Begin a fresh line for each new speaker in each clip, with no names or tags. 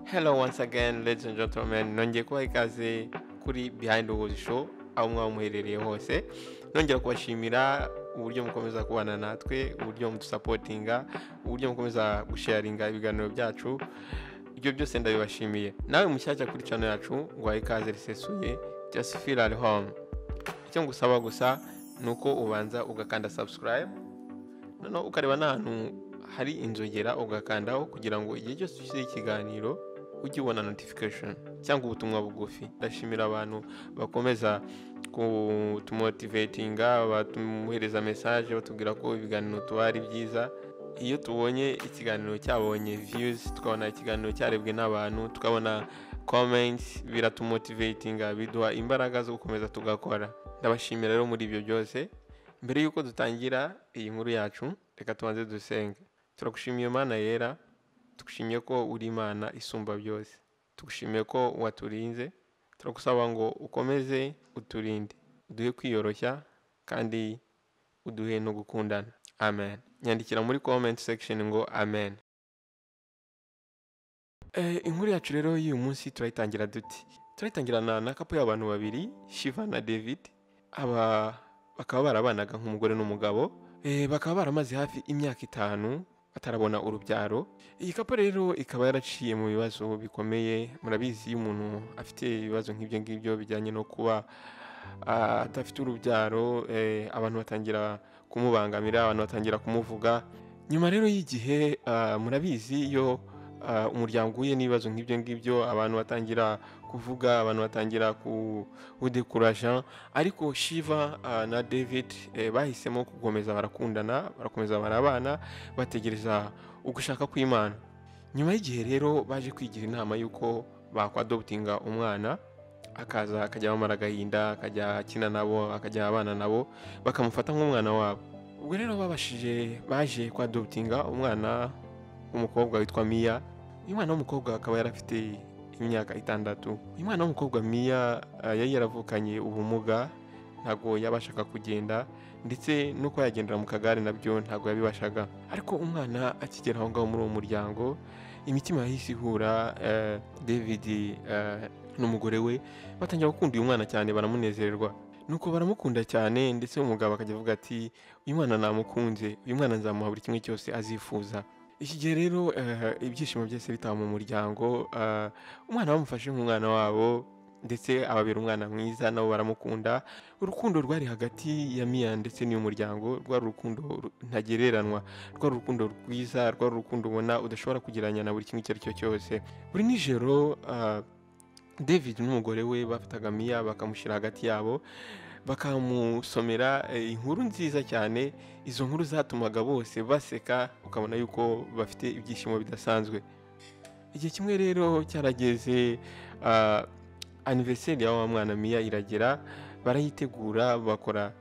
Hello once again, ladies and gentlemen. Nongeye kubaha ikaze kuri Behind the Wall Show, aho mwaba muherereye hose. Nongera kubashimira uburyo mukomeza kubana natwe, uburyo mudusapotinga, uburyo mukomeza gusharinga ibiganiro byacu. Ibyo byose ndabibashimiye. Nawe mushyashya kuri channel yacu, ngwaye ikaze risesuye. Just feel at home. Icyo ngusaba gusa nuko ubanza ugakanda subscribe. Noneho ukareba n'ahantu hari inzogera ugakandaho kugira ngo igihe cyose dushyize ikiganiro ujye ubona notification cyangwa ubutumwa bugufi. Ndashimira abantu bakomeza kutumotivatinga, batumuhereza message batubwira ko ibiganiro tubari byiza. Iyo tubonye ikiganiro cyabonye views, tukabona ikiganiro cyarebwe n'abantu, tukabona comments, biratumotivatinga, biduha imbaraga zo gukomeza tugakora. Ndabashimira rero muri ibyo byose. Mbere yuko dutangira iyi nkuru yacu, reka tubanze dusenge. Turagushimiye Mana yera, tugushimiye ko uri Imana isumba byose. Tugushimiye ko waturinze, turagusaba ngo ukomeze uturinde, uduhe kwiyoroshya kandi uduhe no gukundana. Amen. Nyandikira muri comment section ngo amen. Inkuru yacu rero y'uyu munsi turayitangira duti. Turayitangirana na couple y'abantu babiri, Shiva na David. Bakaba barabanaga nk'umugore n'umugabo. Bakaba baramaze hafi imyaka 5 batarabona urubyaro. Iyi couple rero ikaba yaraciye mu bibazo bikomeye. Murabizi iyo umuntu afite ibibazo nk'ibyo ngibyo bijyanye no kuba adafite urubyaro, abantu batangira kumubangamira, abantu batangira kumuvuga. Nyuma rero y'igihe, murabizi iyo umuryango uhuye n'ibibazo nk'ibyo ngibyo, abantu batangira kuvuga, abantu batangira kudekuraja. Ariko Shiva na David bahisemo gukomeza barakundana, barakomeza barabana, bategereza ugushaka kw'Imana. Nyuma y'igihe rero baje kwigira inama y'uko bakwadoptinga umwana, akaza akajya bamara agahinda, akajya akina nabo, akajya abana nabo, bakamufata nk'umwana wabo. Ubwo rero baje kwadoptinga umwana w'umukobwa witwa Mia. Uyu mwana w'umukobwa akaba yarafite imyaka 6. Uyu mwana w'umukobwa Mia yari yaravukanye ubumuga, ntago yabashaga kugenda, ndetse nuko yagendera mu kagare nabyo ntago yabibashaga. Ariko umwana akigera aho ngaho muri uwo muryango, imitima yahise ihura. David n'umugore we batangira gukunda uyu mwana cyane, baramunezererwa. Nuko baramukunda cyane, ndetse umugabo akajya avuga ati uyu mwana namukunze, uyu mwana nzamuha buri kimwe cyose azifuza. Iki gihe rero ibyishimo byose bitaba mu muryango. Umwana bamufashe nk'umwana wabo, ndetse ababera umwana mwiza, nabo baramukunda. Urukundo rwari hagati ya Mia ndetse n'uyu muryango rwari urukundo ntagereranwa, rwari urukundo rwiza, rwari urukundo ubona udashobora kugereranya na buri kimwe icyo ari cyo cyose. Buri nijoro David n'umugore we bafataga Mia bakamushyira hagati yabo, bakamusomera inkuru nziza cyane. Izo nkuru zatumaga bose baseka, ukabona yuko bafite ibyishimo bidasanzwe. Igihe kimwe rero cyarageze, anniversaire ya mwana Mia iragera, barayitegura, bakora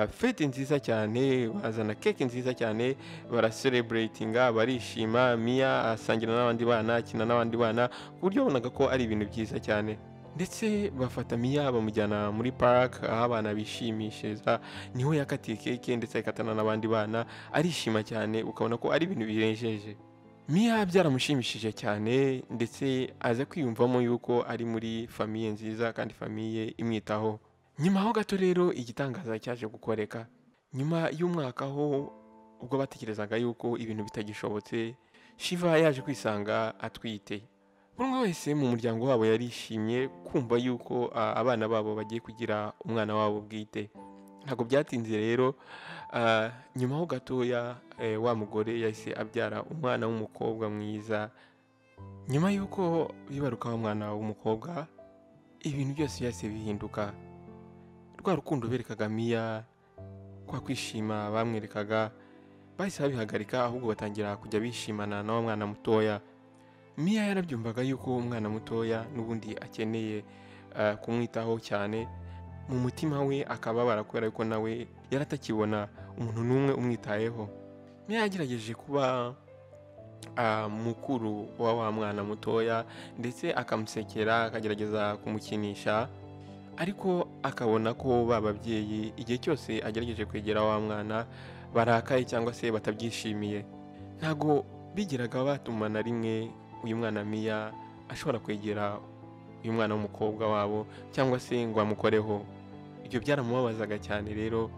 fete nziza cyane, bazana cake nziza cyane, baracelebratinga, barishima. Mia asangira n'abandi bana, akina n'abandi bana, ku buryo bonaga ko ari ibintu byiza cyane. Ndetse bafata Mia bamujyana muri park aho abana bishimishiriza. Niho yakatiye cake ndetse akatana n'abandi bana, arishima cyane, ukabona ko ari ibintu birenjeje. Mia byaramushimishije cyane, ndetse aza kwiyumvamo yuko ari muri famiye nziza kandi famiye imwitaho. Nyuma ho gato rero igitangaza cyaje gukoreka. Nyuma y'umwaka ho, ubwo batekerezaga yuko ibintu bitagishobotse, Shiva yaje kwisanga atwite. Buri umwe wese mu muryango wabo yarishimye kumva yuko abana babo bagiye kugira umwana wabo bwite. Ntabwo byatinze rero, nyuma ho gatoya wa mugore yahise abyara umwana w'umukobwa mwiza. Nyuma yuko bibaruka wa mwana w'umukobwa, ibintu byose byase bihinduka. Rwa rukundo berekaga Mia, kwa kwishima bamwerekaga, bahise babihagarika, ahubwo batangira kujya bishimana na wa mwana mutoya. Mia yarabyumvaga yuko umwana mutoya n'ubundi akeneye kumwitaho cyane. Mu mutima we akababara kubera yuko nawe yaratakibona umuntu n'umwe umwitayeho. Mia yagerageje kuba mukuru wa mwana mutoya, ndetse akamusekera, akagerageza kumukinisha. Ariko akabona ko bababyeyi igihe cyose agerageje kwegera wa mwana barakaye cyangwa se batabyishimiye. Ntago bigiraga batuma na rimwe uyu mwana Mia ashobora kwegera uyu mwana w'umukobwa wabo cyangwa se ngo amukoreho. Ibyo byaramubabazaga cyane rero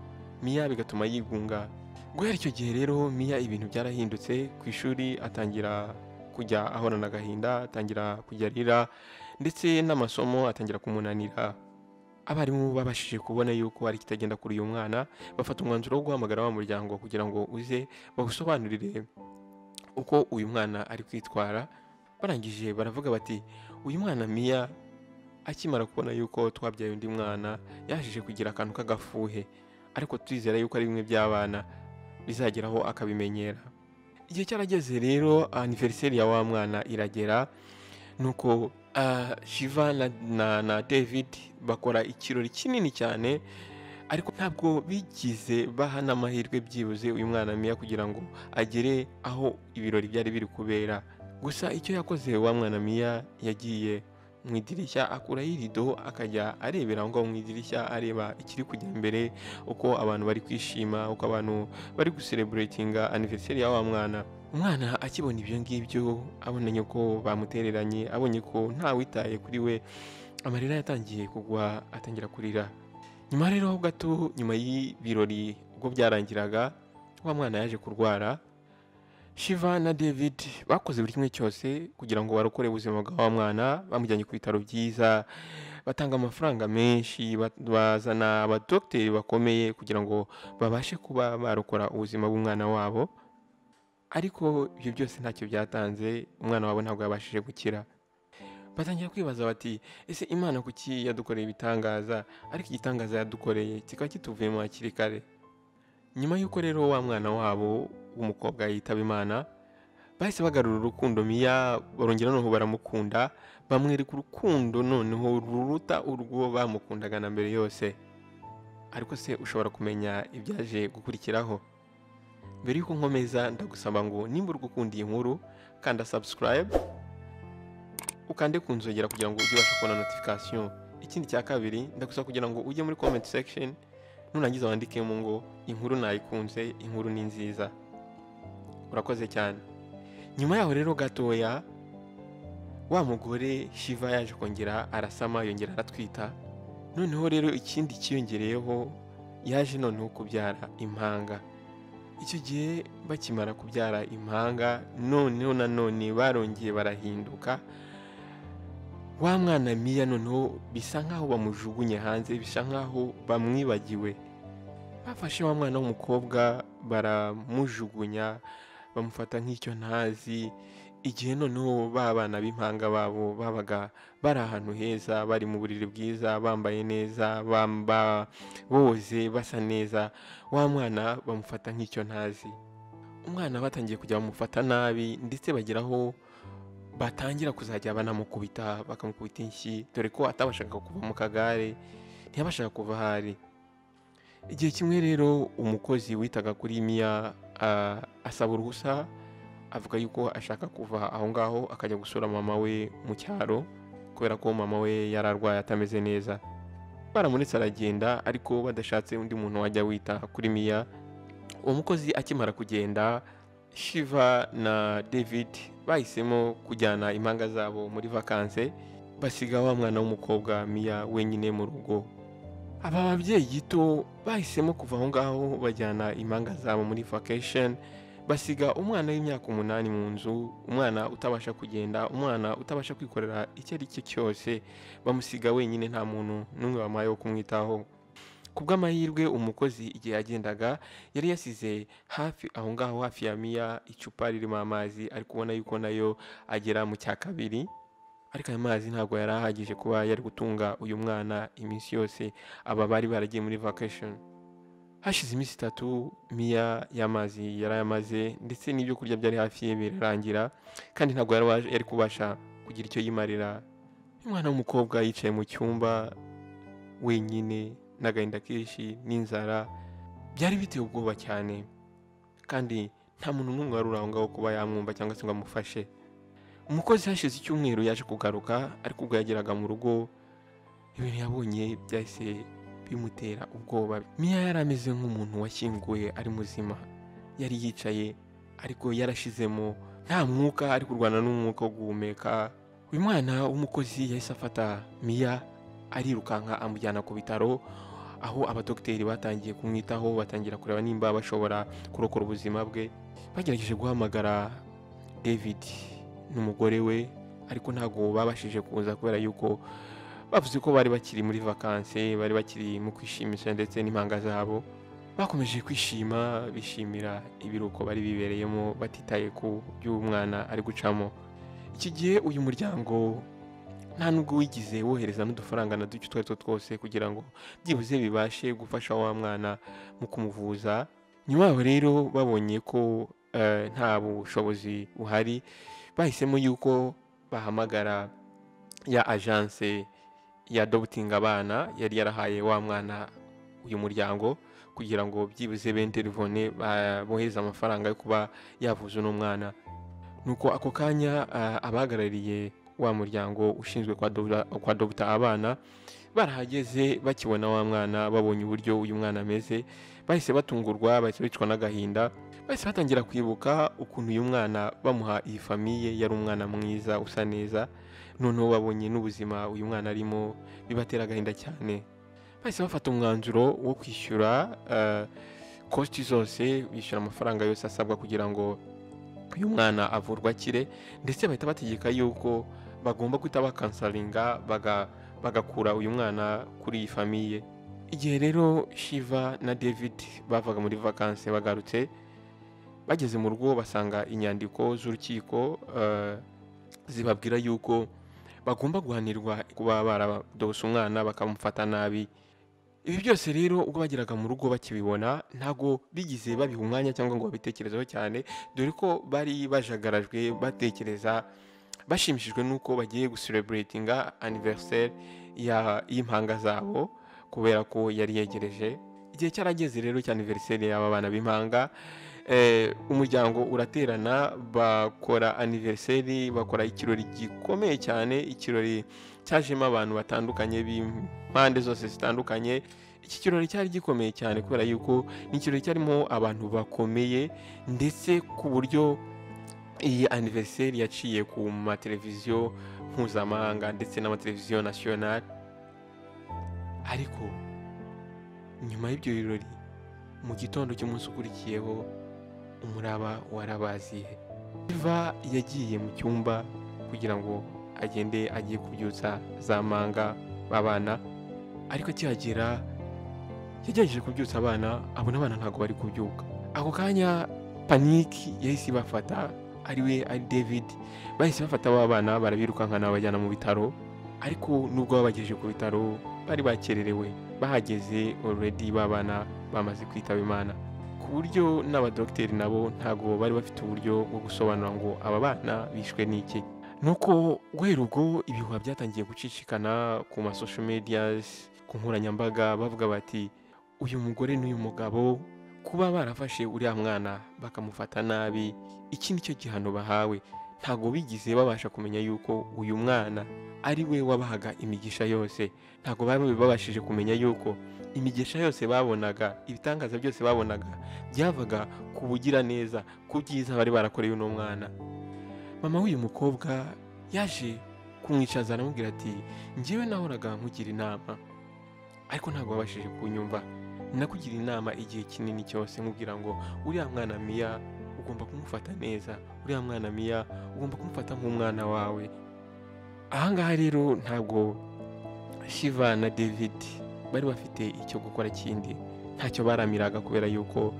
Mia bigatuma yigunga. Guhera icyo gihe rero Mia ibintu byarahindutse. Ku ishuri atangira kujya ahorana agahinda, atangira kujya arira, ndetse n'amasomo atangira kumunanira. Abarimu babashije kubona yuko ari kitagenda kuri uyu mwana, bafata umwanzuro wo guhamagara wa muryango kugira ngo uze bawusobanurire uko uyu mwana ari kwitwara. Barangije baravuga bati uyu mwana Mia akimara kubona yuko twabyaye undi mwana yashije kugira akantu k'agafuhe, ariko twizera yuko ari bimwe by'abana bizageraho akabimenyera. Igihe cyarageze rero anniversaire ya wa mwana iragera, nuko Shiva na David bakora ikirori kinini cyane, ariko ntabwo bigize baha n'amahirwe byibuze uyu mwana Mia kugira ngo agere aho ibirori byari biri kubera. Gusa icyo yakoze wa mwana Mia, yagiye mu idirishya akuraho irido akajya arebera aho ngaho mu idirishya, areba ikiri kujya imbere, uko abantu bari kwishima, uko abantu bari gucelebratinga anniversaire ya wa mwana. Umwana akibona ibyo ngibyo, abonye ko bamutereranye, abonye ko nta witaye kuri we, amarira yatangiye kugwa, atangira kurira. Nyuma rero gato, nyuma y'ibirori ubwo byarangiraga, wa mwana yaje kurwara. Shiva na David bakoze buri kimwe cyose kugira ngo barokore ubuzima bwa wa mwana. Bamujyanye ku bitaro byiza, batanga amafaranga menshi, bazana abadogiteri bakomeye kugira ngo babashe kuba barokora ubuzima bw'umwana wabo. Ariko ibyo byose ntacyo byatanze, umwana wabo ntabwo yabashije gukira. Batangira kwibaza bati ese Imana kuki yadukoreye ibitangaza, ariko igitangaza yadukoreye kikaba kituvuyemo hakiri kare. Nyuma y'uko rero wa mwana wabo w'umukobwa yitaba Imana, bahise bagarura urukundo Mia, barongera noneho baramukunda, bamwereka urukundo noneho ruruta urwo bamukundaga na mbere yose. Ariko se ushobora kumenya ibyaje gukurikiraho? Mbere yuko nkomeza, ndagusaba ngo nimba uri gukunda iyi nkuru, kanda subscribe, ukande ku nzogera kugira ngo ujye ubasha kubona notification. Ikindi cya kabiri, ndagusaba kugira ngo ujye muri comment section, nurangiza wandikemo ngo inkuru nayikunze, inkuru ni nziza. Urakoze cyane. Nyuma yaho rero gatoya, wa mugore Shiva yaje kongera arasama, yongera aratwita. Noneho rero ikindi kiyongereyeho, yaje noneho kubyara impanga. Icyo gihe bakimara kubyara impanga, noneho nanone barongeye barahinduka. Wa mwana Mia noneho bisa nkaho bamujugunye hanze, bisa nkaho bamwibagiwe. Bafashe wa mwana w'umukobwa baramujugunya, bamufata nk'icyo ntazi. Igihe noneho ba bana b'impanga babo babaga bari ahantu heza, bari mu buriri bwiza, bambaye neza, boze basa neza, wa mwana bamufata nk'icyo ntazi. Umwana batangiye kujya bamufata nabi, ndetse bageraho batangira kuzajya banamukubita, bakamukubita inshyi, dore ko atabashaka kuva mu kagare, ntiyabashaka kuva ahari. Igihe kimwe rero umukozi witaga kuri Mia asaba uruhusa, avuga yuko ashaka kuva aho ngaho akajya gusura mama we mu cyaro, kubera ko mama we yararwaye atameze neza. Baramuretse aragenda, ariko badashatse undi muntu wajya wita kuri Mia. Uwo mukozi akimara kugenda, Shiva na David bahisemo kujyana impanga zabo muri vacances, basiga wa mwana w'umukobwa Mia wenyine mu rugo. Aba babyeyi gito bahisemo kuva aho ngaho bajyana impanga zabo muri vacation, basiga umwana w'imyaka 8 mu nzu, umwana utabasha kugenda, umwana utabasha kwikorera icyo ari cyo cyose, bamusiga wenyine, nta muntu n'umwe wamaye wo kumwitaho. Kubw'amahirwe umukozi igihe yagendaga yari yasize hafi aho ngaho, hafi ya Mia, icupa ririmo amazi, ari kubona yuko nayo agera mu cya kabiri. Ariko ayo mazi ntabwo yari ahagije kuba yari gutunga uyu mwana iminsi yose aba bari baragiye muri vacation. Hashize iminsi 3 Mia y'amazi yarayamaze, ndetse n'ibyo kurya byari hafi ye birarangira, kandi ntabwo yari kubasha kugira icyo yimarira. Umwana w'umukobwa yicaye mu cyumba wenyine, n'agahinda kenshi n'inzara, byari biteye ubwoba cyane, kandi nta muntu n'umwe wari uri aho ngaho kuba yamwumva cyangwa se ngo amufashe. Umukozi hashize icyumweru yaje kugaruka, ariko ubwo yageraga mu rugo, ibintu yabonye byahise bimutera ubwoba. Mia yari ameze nk'umuntu washyinguye ari muzima, yari yicaye ariko yarashizemo nta mwuka, ari kurwana n'umwuka wo guhumeka. uyu mwana w'umukozi yahise afata Mia arirukanka amujyana ku bitaro, aho abadogiteri batangiye kumwitaho, batangira kureba nimba bashobora kurokora ubuzima bwe. Bagerageje guhamagara David n'umugore we, ariko ntabwo babashije kuza kubera yuko bavuze ko bari bakiri muri vakanse, bari bakiri mu kwishimisha ndetse n'impanga zabo. Bakomeje kwishima, bishimira ibiruko bari bibereyemo, batitaye ku by'umwana ari gucamo. Iki gihe uyu muryango nta nubwo wigize wohereza n'udufaranga na duke utwo ari two twose kugira ngo byibuze bibashe gufasha wa mwana mu kumuvuza. Nyuma yaho rero babonye ko nta bushobozi buhari, bahisemo yuko bahamagara ya agence ya adopting abana yari yarahaye wa mwana uyu muryango, kugira ngo byibuze benterivone bohereza amafaranga yo kuba yavuza uno mwana. Nuko ako kanya abahagarariye wa muryango ushinzwe kwadopta abana barahageze, bakibona wa mwana, babonye uburyo uyu mwana ameze, bahise batungurwa, bahise bicwa n'agahinda, bahise batangira kwibuka ukuntu uyu mwana bamuha iyi famiye yari umwana mwiza usa neza. Noneho babonye n'ubuzima uyu mwana arimo, bibatera agahinda cyane. Bahise bafata umwanzuro wo kwishyura kosti zose, bishyura amafaranga yose asabwa kugira ngo uyu mwana avurwa akire, ndetse bahita bategeka yuko bagomba guhita bakansaringa bagakura uyu mwana kuri iyi famiye. Igihe rero Shiva na David bavaga muri vakanse bagarutse, bageze mu rugo basanga inyandiko z'urukiko zibabwira yuko bagomba guhanirwa kuba baradose umwana bakamufata nabi. Ibi byose rero ubwo bageraga mu rugo bakibibona, ntago bigize babiha umwanya cyangwa ngo babitekerezeho cyane, dore ko bari bajagarajwe batekereza, bashimishijwe nuko bagiye gucelebratinga anniversaire y'impanga zabo, kubera ko yari yegereje. Igihe cyarageze rero cya anniversaire y'aba bana b'impanga, umuryango uraterana, bakora anniversaire, bakora ikirori gikomeye cyane, ikirori cyajemo abantu batandukanye b'impande zose zitandukanye. Iki kirori cyari gikomeye cyane kubera yuko ni ikirori cyarimo abantu bakomeye, ndetse ku buryo iyi anniversaire yaciye ku mateleviziyo mpuzamahanga ndetse n'amateleviziyo national. Ariko nyuma y'ibyo birori, mu gitondo cy'umunsi ukurikiyeho, umuraba warabaziye. Shiva yagiye mu cyumba kugira ngo agende agiye kubyutsa za mpanga babana, ariko akihagera yagerageje kubyutsa abana, abona abana ntabwo bari kubyuka. Ako kanya paniki yahise ibafata, ari David. Bahise bafata aba bana barabirukankana babajyana mu bitaro, ariko nubwo babagejeje ku bitaro bari bakererewe. Bahageze already babana bamaze kwitaba Imana, ku buryo n'abadogiteri nabo ntabwo bari bafite uburyo bwo gusobanura ngo aba bana bishwe n'iki. Nuko guhera ubwo ibihuha byatangiye gucicikana ku social medias, ku nkoranyambaga, bavuga bati uyu mugore n'uyu mugabo kuba barafashe uriya mwana bakamufata nabi, iki nicyo gihano bahawe. Ntabwo bigize babasha kumenya yuko uyu mwana ari we wabahaga imigisha yose. Ntabwo bari babashije kumenya yuko imigisha yose babonaga, ibitangaza byose babonaga, byavaga ku bugira neza, ku byiza bari barakoreye uno mwana. Mama w'uyu mukobwa yaje kumwicaza aramubwira ati njyewe nahoraga nkugira inama, ariko ntabwo wabashije kunyumva. Nakugira inama igihe kinini cyose nkubwira ngo uriya mwana Mia ugomba kumufata neza, uriya mwana Mia ugomba kumufata nk'umwana wawe. Ahangaha rero ntabwo Shiva na David bari bafite icyo gukora kindi, ntacyo baramiraga, kubera yuko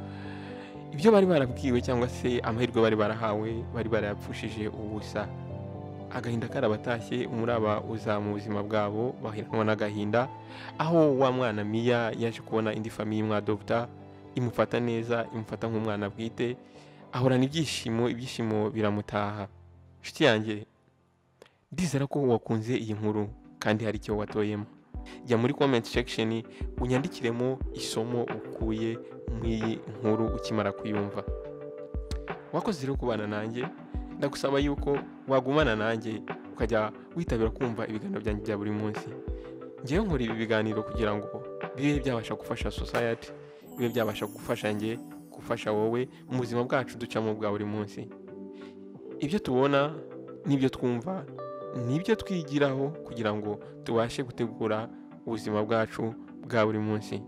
ibyo bari barabwiwe cyangwa se amahirwe bari barahawe bari barayapfushije ubusa. Agahinda karabatashye, umuraba uza mu buzima bwabo, bahiranwa n'agahinda, aho wa mwana Mia yaje kubona indi famiye imwadopta, imufata neza, imufata nk'umwana bwite, ahorana ibyishimo biramutaha. Nshuti yanjye, ndizera ko wakunze iyi nkuru kandi hari icyo watoyemo. Jya muri comment section unyandikiremo isomo ukuye muri nkuru ukimara kuyumva. Wakoze rero kubana nanjye, ndagusaba yuko wagumana nanjye ukajya witabira kumva ibiganiro byanjye bya buri munsi. Ngewe nkora ibi biganiro kugira ngo bibe byabasha gufasha society, bibe byabasha gufasha njye, gufasha wowe mu buzima bwacu ducamo bwa buri munsi. Ibyo tubona n'ibyo twumva nibyo twigiraho kugira ngo tubashe gutegura ubuzima bwacu bwa buri munsi.